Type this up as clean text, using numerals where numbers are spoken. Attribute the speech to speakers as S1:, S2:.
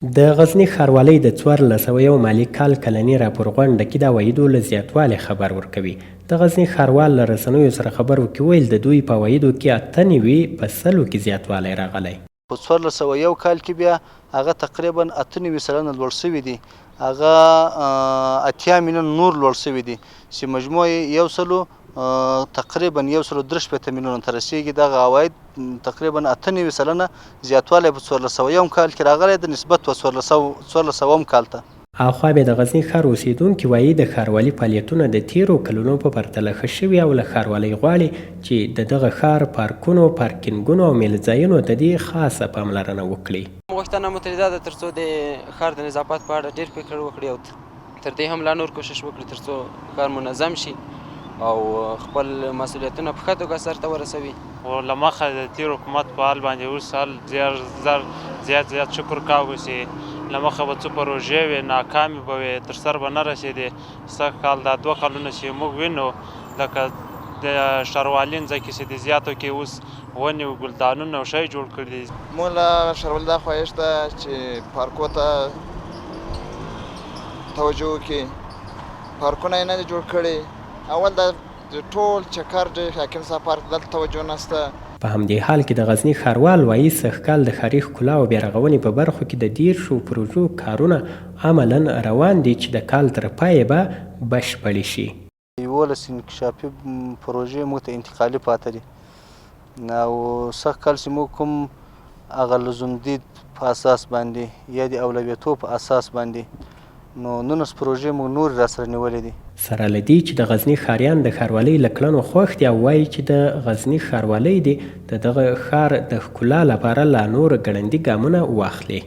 S1: د غزني ښاروالۍ د 1401 مالي کال کلني راپور غونډه کې د عوایدو له زیاتوالي خبر ورکوي. د غزني ښاروال له رسنیو سره خبرو کې ویل د دوی په عوایدو کې 98% کې زیاتوالی راغلی.
S2: په 1401 کال کې بیا هغه تقریبا 98% لوړ شوي دي، هغه 80 میلیون نور لوړ شوي دي چې مجموع یې تقریبا 103 میلیون ته رسیږي. دغه عواید تقریبا 98% زیاتوالی په 1401 کال کې راغلی د نسبت په 1400 کال ته.
S1: اخوا بیا د غزني ښار اوسیدونکي وایي د ښاروالي فعالیتونه د تیرو کلونو په پرتله ښه شوي او له ښاروالۍ غواړي چې د دغه ښار پارکونو، پارکینګونو او میلځایونو ته دې خاصه پاملرنه وکړي.
S3: غوښتنه مو ترې دا ده تر څو د ښار د نظافت په اړه ډېر فکر وکړي او تر دې هم لا نور کوشش وکړي تر څو ښار منظم شي او خپل مسؤلیتونه په ښه توګه سرته ورسوي.
S4: او له مخه د تیر حکومت په حال باندې اوس حال زیات شکر کاوه چې له مخه به څه پروژې وې ناکامې به وې تر سر به نه رسېدې. سږ کال دا 2 کلونه چې موږ وینو لکه د ښاروالۍ ځای کې چې د زیاتو کې اوس ونې او ګلدانونه او شی جوړ کړي دي.
S5: موږ له ښاروالۍ دا خواهش ده چې پارکو ته توجه وکړي. پارکونه یې نه دي جوړ کړي. اول د ټول چکر د حاکم صاحب پارک دلته توجه نشته.
S1: په همدې حال کې د غزني ښاروال وایي سږ کال د ښاري ښکلا او بیارغونې په برخو کې د 10 پروژو کارونه عملا روان دي چې د کال تر پایه به بشپړې شي.
S2: 11 انکشافي پروژې موږ ته انتقالي پاتې دي او سږ کال چې موږ کوم هغه لزومدید په اساس باندې یا د اولویتو په اساس باندې نو 19 پروژې موږ نور راسره نیولې دي.
S1: سره له دې چې د غزني ښاریان د ښاروالۍ له کړنو خوښ دي او وایي چې د غزني ښاروالۍ دې د دغه ښار د ښکلا لپاره لا نور ګړندي ګامونه واخلي.